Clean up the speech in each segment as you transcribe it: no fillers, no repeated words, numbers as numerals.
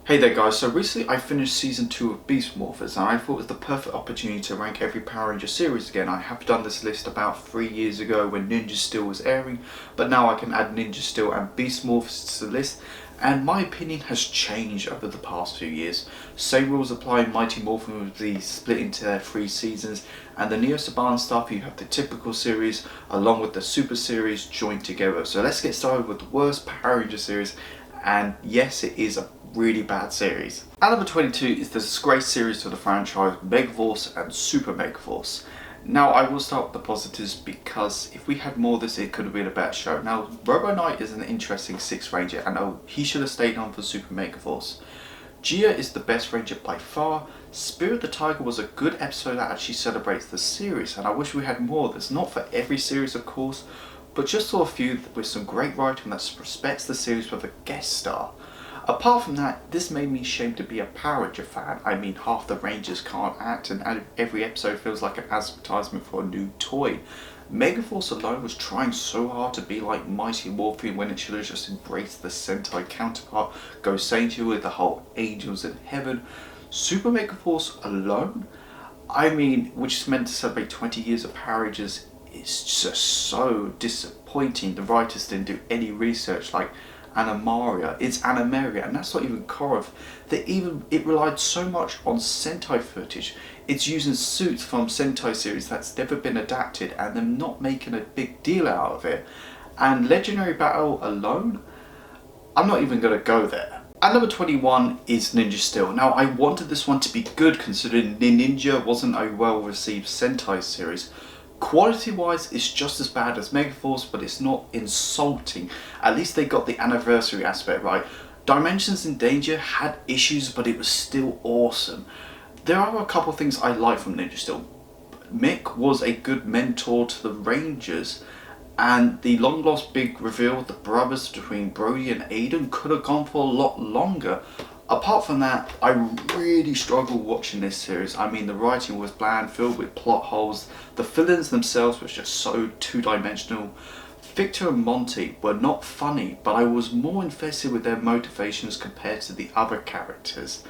Hey there guys, so recently I finished season 2 of Beast Morphers and I thought it was the perfect opportunity to rank every Power Ranger series again. I have done this list about 3 years ago when Ninja Steel was airing, but now I can add Ninja Steel and Beast Morphers to the list, and my opinion has changed over the past few years. Same rules apply in Mighty Morphin with the split into their 3 seasons, and the Neo Saban stuff, you have the typical series along with the Super series joined together. So let's get started with the worst Power Ranger series, and yes, it is a really bad series. At number 22 is the disgrace series to the franchise, Megaforce and Super Megaforce. Now I will start with the positives because if we had more of this it could have been a better show. Now Robo Knight is an interesting 6th Ranger and he should have stayed on for Super Megaforce. Gia is the best Ranger by far. Spirit the Tiger was a good episode that actually celebrates the series, and I wish we had more of this. Not for every series of course, but just for a few with some great writing that respects the series with a guest star. Apart from that, this made me ashamed to be a Power Ranger fan. I mean, half the Rangers can't act and every episode feels like an advertisement for a new toy. Megaforce alone was trying so hard to be like Mighty Morphin when it should have just embraced the Sentai counterpart, Go Saint with the whole Angels in Heaven. Super Megaforce alone, I mean, which is meant to celebrate 20 years of Power Rangers, it's just so disappointing. The writers didn't do any research like it's Anderberry, and that's not even Korov. It relied so much on Sentai footage. It's using suits from Sentai series that's never been adapted and them not making a big deal out of it. And Legendary Battle alone, I'm not even going to go there. At number 21 is Ninja Steel. Now I wanted this one to be good considering Ninja wasn't a well received Sentai series. Quality wise it's just as bad as Megaforce, but it's not insulting. At least they got the anniversary aspect right. Dimensions in Danger had issues, but it was still awesome. There are a couple of things I like from Ninja Steel. Mick was a good mentor to the Rangers, and the long lost big reveal of the brothers between Brody and Aiden could have gone for a lot longer. Apart from that, I really struggled watching this series. I mean, the writing was bland, filled with plot holes. The villains themselves were just so two-dimensional. Victor and Monty were not funny, but I was more invested with their motivations compared to the other characters.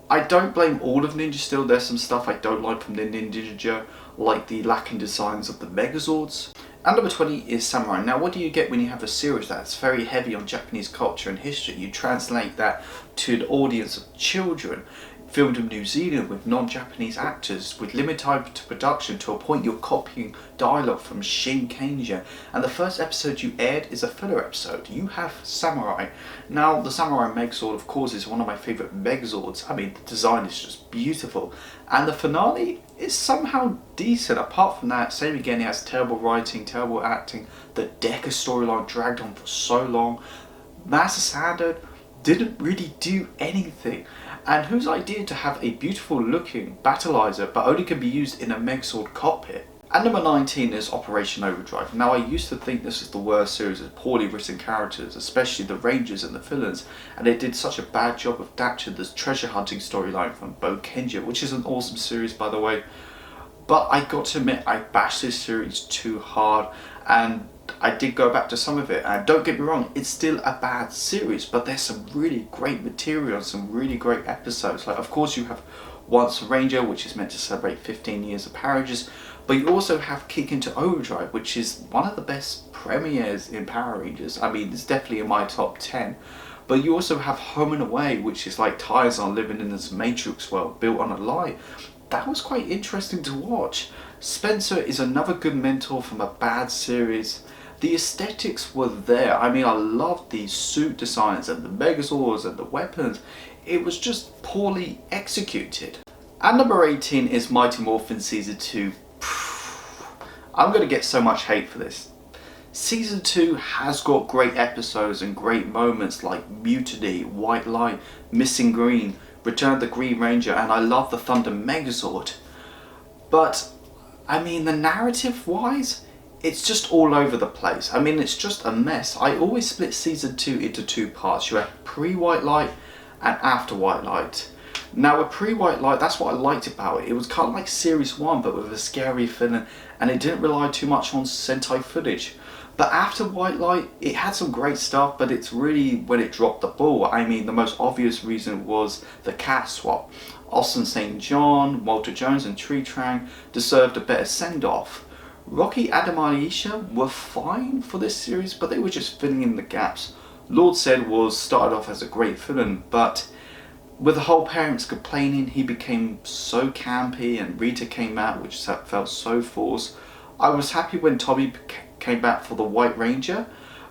I don't blame all of Ninja Steel. There's some stuff I don't like from the Ninja, like the lacking designs of the Megazords. And number 20 is Samurai. Now what do you get when you have a series that's very heavy on Japanese culture and history? You translate that to an audience of children, filmed in New Zealand with non-Japanese actors, with limited time to production to a point you're copying dialogue from Shin Kanja, and the first episode you aired is a filler episode. You have Samurai. Now the Samurai Megazord of course is one of my favourite Megazords. I mean, the design is just beautiful, and the finale is somehow decent. Apart from that, same again, it has terrible writing, terrible acting. The Decker storyline dragged on for so long. Master Standard didn't really do anything. And whose idea to have a beautiful looking battleizer but only can be used in a Megazord cockpit? And number 19 is Operation Overdrive. Now I used to think this was the worst series of poorly written characters, especially the Rangers and the villains, and they did such a bad job of adapting this treasure hunting storyline from Bo Kenja, which is an awesome series by the way. But I got to admit, I bashed this series too hard, and I did go back to some of it, and don't get me wrong, it's still a bad series, but there's some really great material, some really great episodes. Like, of course you have Once a Ranger, which is meant to celebrate 15 years of Power Rangers, but you also have Kick into Overdrive, which is one of the best premieres in Power Rangers. I mean, it's definitely in my top 10. But you also have Home and Away, which is like Tarzan living in this Matrix world built on a lie. That was quite interesting to watch. Spencer is another good mentor from a bad series. The aesthetics were there. I mean, I loved the suit designs and the Megazords and the weapons. It was just poorly executed. And number 18 is Mighty Morphin Season 2. I'm going to get so much hate for this. Season 2 has got great episodes and great moments like Mutiny, White Light, Missing Green, Return of the Green Ranger, and I love the Thunder Megazord. But, I mean, the narrative wise, it's just all over the place. I mean, it's just a mess. I always split Season 2 into 2 parts. You have pre-White Light and after White Light. Now with pre-White Light, that's what I liked about it. It was kind of like Series 1 but with a scary villain, and it didn't rely too much on Sentai footage. But after White Light, it had some great stuff, but it's really when it dropped the ball. I mean, the most obvious reason was the cast swap. Austin St. John, Walter Jones and Tree Trang deserved a better send-off. Rocky Adamaisha were fine for this series, but they were just filling in the gaps. Lord Zed was started off as a great villain, but with the whole parents complaining, he became so campy, and Rita came out, which felt so forced. I was happy when Tommy came back for the White Ranger,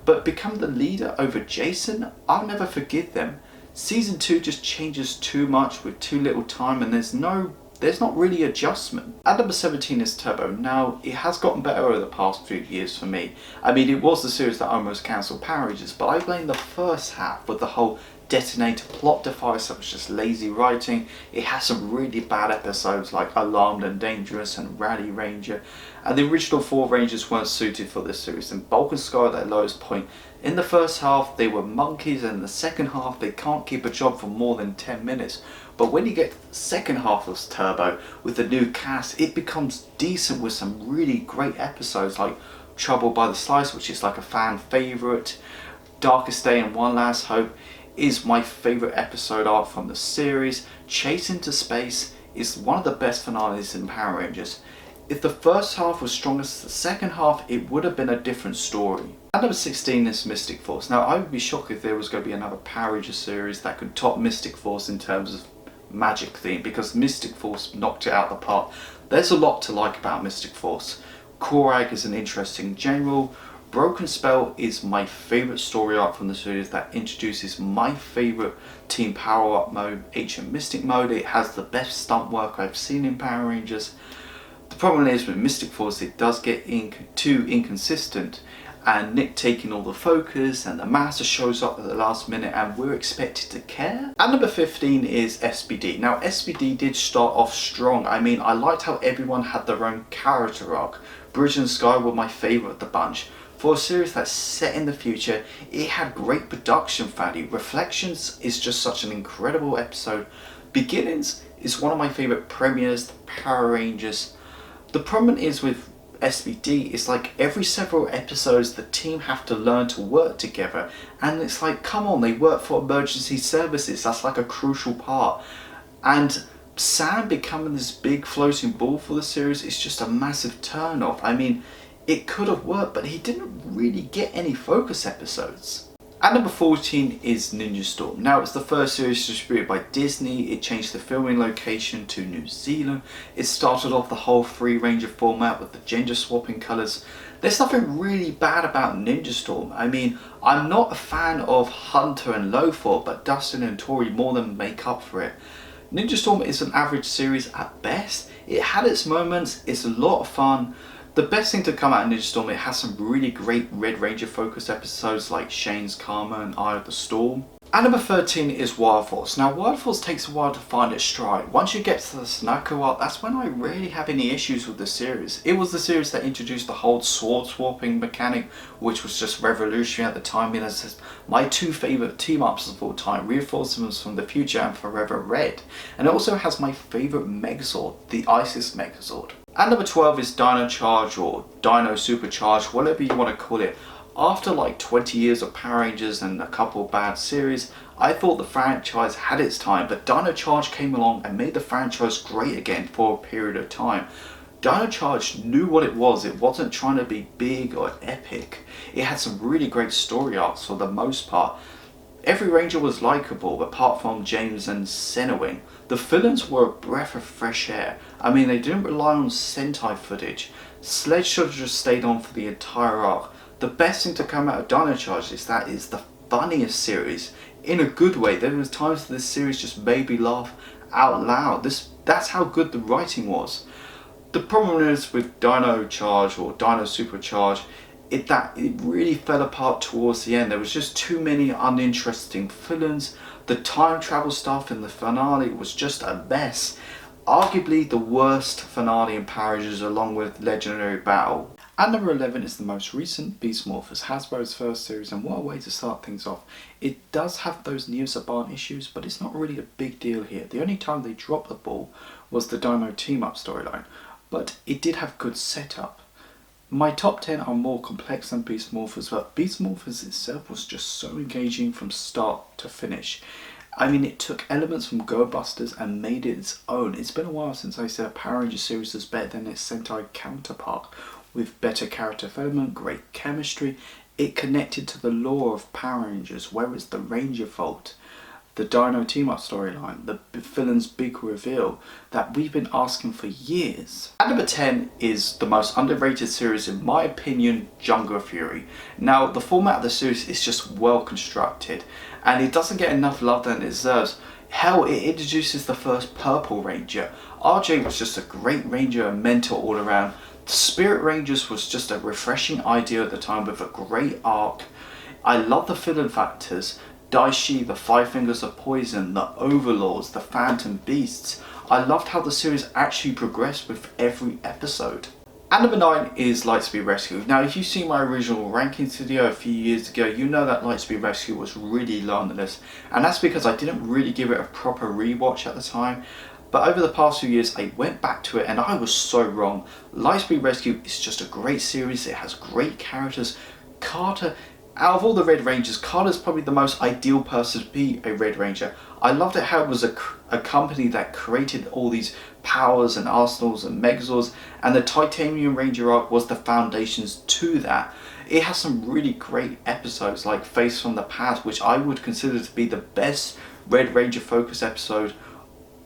but become the leader over Jason, I'll never forgive them. Season 2 just changes too much with too little time, and there's not really adjustment. At number 17 is Turbo. Now, it has gotten better over the past few years for me. I mean, it was the series that almost cancelled Power Rangers, but I blame the first half with the whole detonator plot device that was just lazy writing. It has some really bad episodes like Alarmed and Dangerous and Rally Ranger, and the original 4 Rangers weren't suited for this series, and Bulk and Sky at their lowest point. In the first half they were monkeys, and in the second half they can't keep a job for more than 10 minutes. But when you get the second half of Turbo with the new cast, it becomes decent with some really great episodes like Trouble by the Slice, which is like a fan favourite. Darkest Day and One Last Hope is my favourite episode arc from the series. Chase into Space is one of the best finales in Power Rangers. If the first half was strong as the second half, it would have been a different story. At number 16 is Mystic Force. Now, I would be shocked if there was going to be another Power Rangers series that could top Mystic Force in terms of magic theme, because Mystic Force knocked it out the park. There's a lot to like about Mystic Force. Korag is an interesting general. Broken Spell is my favourite story arc from the series that introduces my favourite Team Power Up mode, Ancient Mystic mode. It has the best stunt work I've seen in Power Rangers. The problem is with Mystic Force, it does get too inconsistent, and Nick taking all the focus, and the Master shows up at the last minute and we're expected to care. At number 15 is SBD. Now SBD did start off strong. I mean, I liked how everyone had their own character arc. Bridge and Sky were my favourite of the bunch. For a series that's set in the future, it had great production value. Reflections is just such an incredible episode. Beginnings is one of my favourite premieres, the Power Rangers. The problem is with SBD, it's like every several episodes the team have to learn to work together, and it's like, come on, they work for emergency services, that's like a crucial part. And Sam becoming this big floating ball for the series is just a massive turn off. I mean, it could have worked, but he didn't really get any focus episodes. At number 14 is Ninja Storm. Now, it's the first series distributed by Disney. It changed the filming location to New Zealand. It started off the whole Free Ranger format with the gender swapping colours. There's nothing really bad about Ninja Storm. I mean, I'm not a fan of Hunter and Lothar, but Dustin and Tori more than make up for it. Ninja Storm is an average series at best. It had its moments, it's a lot of fun. The best thing to come out of Ninja Storm, it has some really great Red Ranger focused episodes like Shane's Karma and Eye of the Storm. At number 13 is Wild Force. Now, Wild Force takes a while to find its stride. Once you get to the Snako arc, that's when I really have any issues with the series. It was the series that introduced the whole sword swapping mechanic, which was just revolutionary at the time. And it's my 2 favourite team-ups of all time, Reinforcements from the Future and Forever Red. And it also has my favourite Megazord, the Isis Megazord. At number 12 is Dino Charge, or Dino Supercharge, whatever you want to call it. After like 20 years of Power Rangers and a couple of bad series, I thought the franchise had its time, but Dino Charge came along and made the franchise great again for a period of time. Dino Charge knew what it was. It wasn't trying to be big or epic. It had some really great story arcs for the most part. Every Ranger was likeable, apart from James and Senowing. The villains were a breath of fresh air. I mean, they didn't rely on Sentai footage. Sledge should have just stayed on for the entire arc. The best thing to come out of Dino Charge is that it's the funniest series. In a good way. There was times this series just made me laugh out loud. That's how good the writing was. The problem is with Dino Charge or Dino Supercharge, it really fell apart towards the end. There was just too many uninteresting villains. The time travel stuff in the finale was just a mess. Arguably the worst finale in Power Rangers, along with Legendary Battle. At number 11 is the most recent Beast Morphers, Hasbro's first series, and what a way to start things off. It does have those Neo Saban issues, but it's not really a big deal here. The only time they dropped the ball was the Dino team-up storyline, but it did have good setup. My top 10 are more complex than Beast Morphers, but Beast Morphers itself was just so engaging from start to finish. I mean, it took elements from Go Busters and made it its own. It's been a while since I said a Power Ranger series was better than its Sentai counterpart. With better character development, great chemistry, it connected to the lore of Power Rangers, where it's the Ranger Vault, the Dino team-up storyline, the villain's big reveal that we've been asking for years. At number 10 is the most underrated series in my opinion, Jungle Fury. Now, the format of the series is just well constructed, and it doesn't get enough love than it deserves. Hell, it introduces the first Purple Ranger. RJ was just a great ranger and mentor all around. The Spirit Rangers was just a refreshing idea at the time with a great arc. I love the villain factors. Daishi, the Five Fingers of Poison, the Overlords, the Phantom Beasts. I loved how the series actually progressed with every episode. At number 9 is Lightspeed Rescue. Now, if you've seen my original rankings video a few years ago, you know that Lightspeed Rescue was really low on the list. And that's because I didn't really give it a proper rewatch at the time. But over the past few years, I went back to it and I was so wrong. Lightspeed Rescue is just a great series. It has great characters. Carter, out of all the Red Rangers, Carter's probably the most ideal person to be a Red Ranger. I loved it how it was a company that created all these powers and arsenals and megazords, and the Titanium Ranger arc was the foundations to that. It has some really great episodes like Face from the Past, which I would consider to be the best Red Ranger focus episode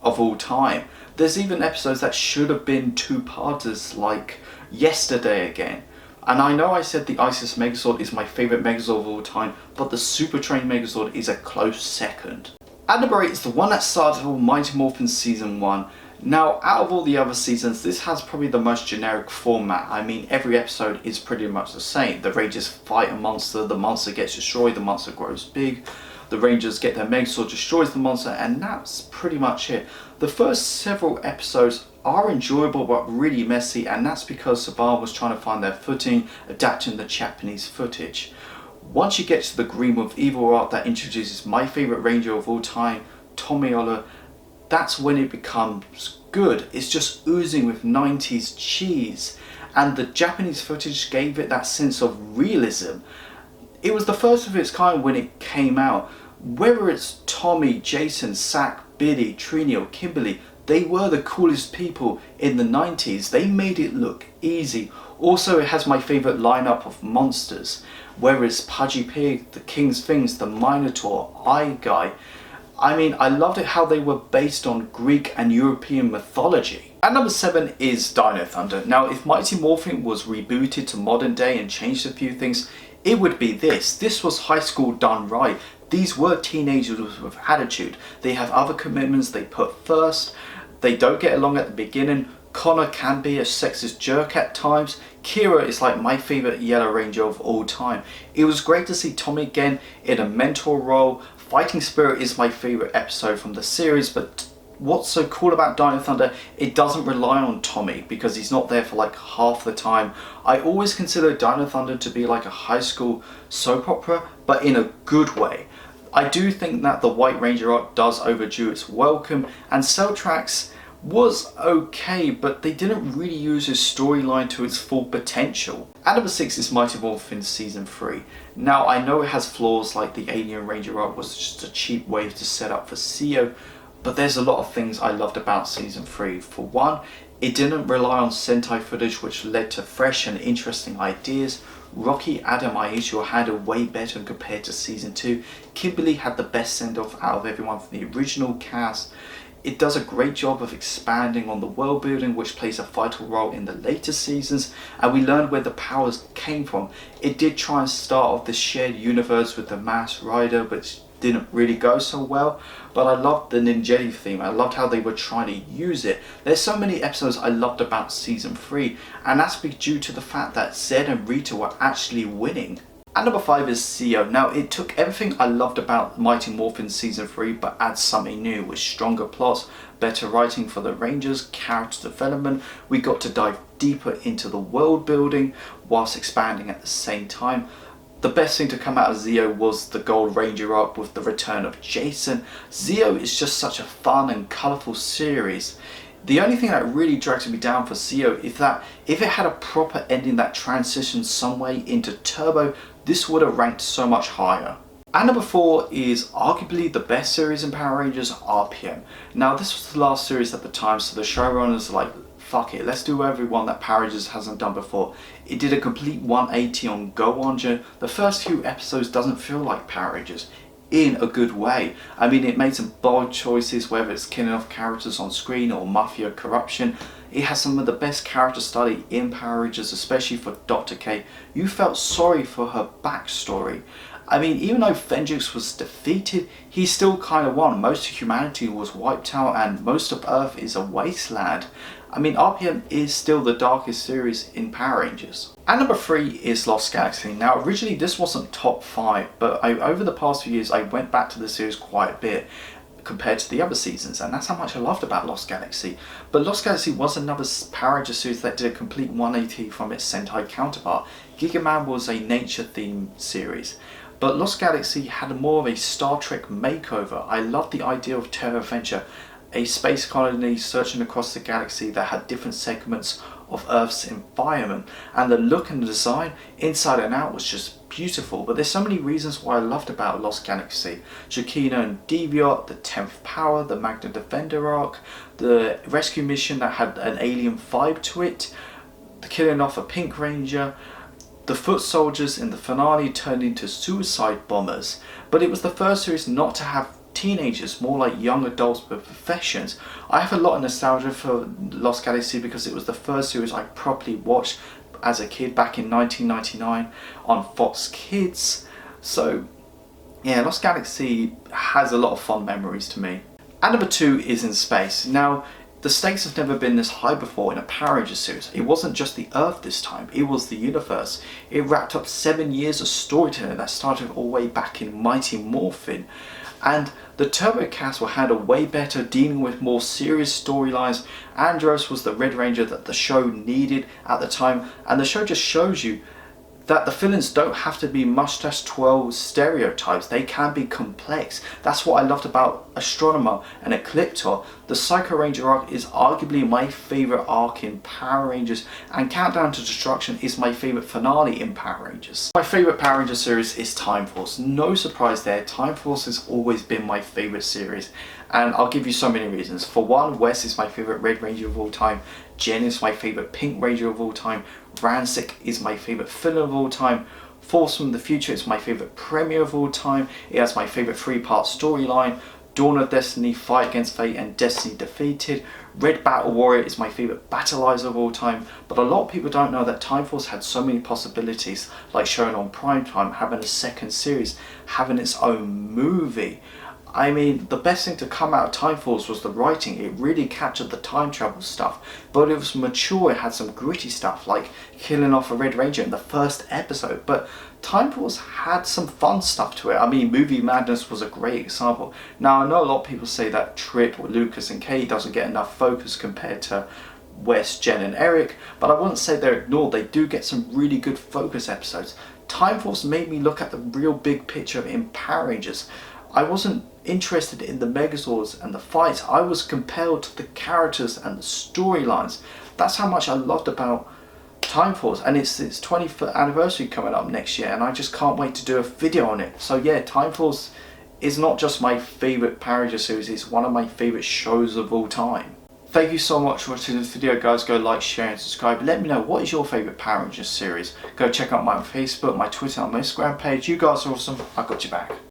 of all time. There's even episodes that should have been two-parters like Yesterday Again. And I know I said the Isis Megazord is my favourite Megazord of all time, but the Super Train Megazord is a close second. Anderberry is the one that started all Mighty Morphin Season 1. Now, out of all the other seasons, this has probably the most generic format. I mean, every episode is pretty much the same. The Rangers fight a monster, the monster gets destroyed, the monster grows big. The Rangers get their Megazord, destroys the monster, and that's pretty much it. The first several episodes are enjoyable but really messy, and that's because Saban was trying to find their footing, adapting the Japanese footage. Once you get to the Green with Evil arc that introduces my favourite Ranger of all time, Tomiola, that's when it becomes good. It's just oozing with 90s cheese, and the Japanese footage gave it that sense of realism. It was the first of its kind when it came out. Whether it's Tommy, Jason, Sack, Billy, Trini or Kimberly, they were the coolest people in the 90s. They made it look easy. Also, it has my favourite lineup of monsters. Whether it's Pudgy Pig, the King's Things, the Minotaur, Eye Guy. I mean, I loved it how they were based on Greek and European mythology. At number 7 is Dino Thunder. Now, if Mighty Morphin was rebooted to modern day and changed a few things, it would be this. This was high school done right. These were teenagers with attitude. They have other commitments they put first. They don't get along at the beginning. Connor can be a sexist jerk at times. Kira is like my favourite Yellow Ranger of all time. It was great to see Tommy again in a mentor role. Fighting Spirit is my favourite episode from the series, but what's so cool about Dino Thunder, it doesn't rely on Tommy because he's not there for like half the time. I always consider Dino Thunder to be like a high school soap opera, but in a good way. I do think that the White Ranger arc does overdue its welcome, and Cell Tracks was okay, but they didn't really use his storyline to its full potential. At number 6 is Mighty Morphin Season 3. Now, I know it has flaws like the Alien Ranger arc was just a cheap way to set up for CEO, but there's a lot of things I loved about Season 3. For one, it didn't rely on Sentai footage, which led to fresh and interesting ideas. Rocky, Adam, Aisha handled way better compared to Season 2. Kimberly had the best send-off out of everyone from the original cast. It does a great job of expanding on the world building, which plays a vital role in the later seasons, and we learned where the powers came from. It did try and start off this shared universe with the Masked Rider, which didn't really go so well, but I loved the Ninjetti theme. I loved how they were trying to use it. There's so many episodes I loved about Season 3, and that's due to the fact that Zed and Rita were actually winning. At number 5 is CEO. Now, it took everything I loved about Mighty Morphin Season 3 but adds something new with stronger plots, better writing for the Rangers, character development. We got to dive deeper into the world building whilst expanding at the same time. The best thing to come out of Zeo was the Gold Ranger arc with the return of Jason. Zeo is just such a fun and colourful series. The only thing that really drags me down for Zeo is that if it had a proper ending that transitioned some way into Turbo, this would have ranked so much higher. And number 4 is arguably the best series in Power Rangers, RPM. Now this was the last series at the time, so the showrunners were like, fuck it, let's do everyone that Power Rangers hasn't done before. It did a complete 180 on Go Ranger. The first few episodes doesn't feel like Power Rangers in a good way. I mean, it made some bold choices, whether it's killing off characters on screen or mafia corruption. It has some of the best character study in Power Rangers, especially for Dr. K. You felt sorry for her backstory. I mean, even though Fendrix was defeated, he still kind of won. Most of humanity was wiped out and most of Earth is a wasteland. I mean, RPM is still the darkest series in Power Rangers. And number 3 is Lost Galaxy. Now, originally this wasn't top 5, but over the past few years I went back to the series quite a bit compared to the other seasons, and that's how much I loved about Lost Galaxy. But Lost Galaxy was another Power Rangers series that did a complete 180 from its Sentai counterpart. Giga Man was a nature themed series, but Lost Galaxy had more of a Star Trek makeover. I loved the idea of Terra Venture, a space colony searching across the galaxy that had different segments of Earth's environment, and the look and the design inside and out was just beautiful. But there's so many reasons why I loved about Lost Galaxy. Shakina and Deviant, the 10th Power, the Magna Defender arc, the rescue mission that had an alien vibe to it, the killing off a Pink Ranger, the foot soldiers in the finale turned into suicide bombers. But it was the first series not to have teenagers, more like young adults with professions. I have a lot of nostalgia for Lost Galaxy because it was the first series I properly watched as a kid back in 1999 on Fox Kids. So yeah, Lost Galaxy has a lot of fond memories to me. And number 2 is In Space. Now, the stakes have never been this high before in a Power Rangers series. It wasn't just the Earth this time, it was the universe. It wrapped up 7 years of storytelling that started all the way back in Mighty Morphin. And the Turbo cast were handled way better, dealing with more serious storylines. Andros was the Red Ranger that the show needed at the time, and the show just shows you that the villains don't have to be mustache twirl stereotypes, they can be complex. That's what I loved about Astronomer and Ecliptor. The Psycho Ranger arc is arguably my favourite arc in Power Rangers, and Countdown to Destruction is my favourite finale in Power Rangers. My favourite Power Ranger series is Time Force. No surprise there, Time Force has always been my favourite series, and I'll give you so many reasons. For one, Wes is my favourite Red Ranger of all time, Jen is my favourite Pink Ranger of all time, Ransik is my favourite villain of all time, Force from the Future is my favourite premiere of all time, it has my favourite 3-part storyline, Dawn of Destiny, Fight Against Fate and Destiny Defeated, Red Battle Warrior is my favourite battleizer of all time. But a lot of people don't know that Time Force had so many possibilities, like showing on Primetime, having a second series, having its own movie. I mean, the best thing to come out of Time Force was the writing. It really captured the time travel stuff, but it was mature. It had some gritty stuff like killing off a Red Ranger in the first episode, but Time Force had some fun stuff to it. I mean, Movie Madness was a great example. Now, I know a lot of people say that Trip or Lucas and Kate doesn't get enough focus compared to Wes, Jen and Eric, but I wouldn't say they're ignored. They do get some really good focus episodes. Time Force made me look at the real big picture in Power Rangers. I wasn't interested in the Megazords and the fights. I was compelled to the characters and the storylines. That's how much I loved about Time Force, and it's its 20th anniversary coming up next year, and I just can't wait to do a video on it. So yeah, Time Force is not just my favourite Power Rangers series, it's one of my favourite shows of all time. Thank you so much for watching this video, guys. Go like, share and subscribe. Let me know, what is your favourite Power Rangers series? Go check out my Facebook, my Twitter and my Instagram page. You guys are awesome. I got your back.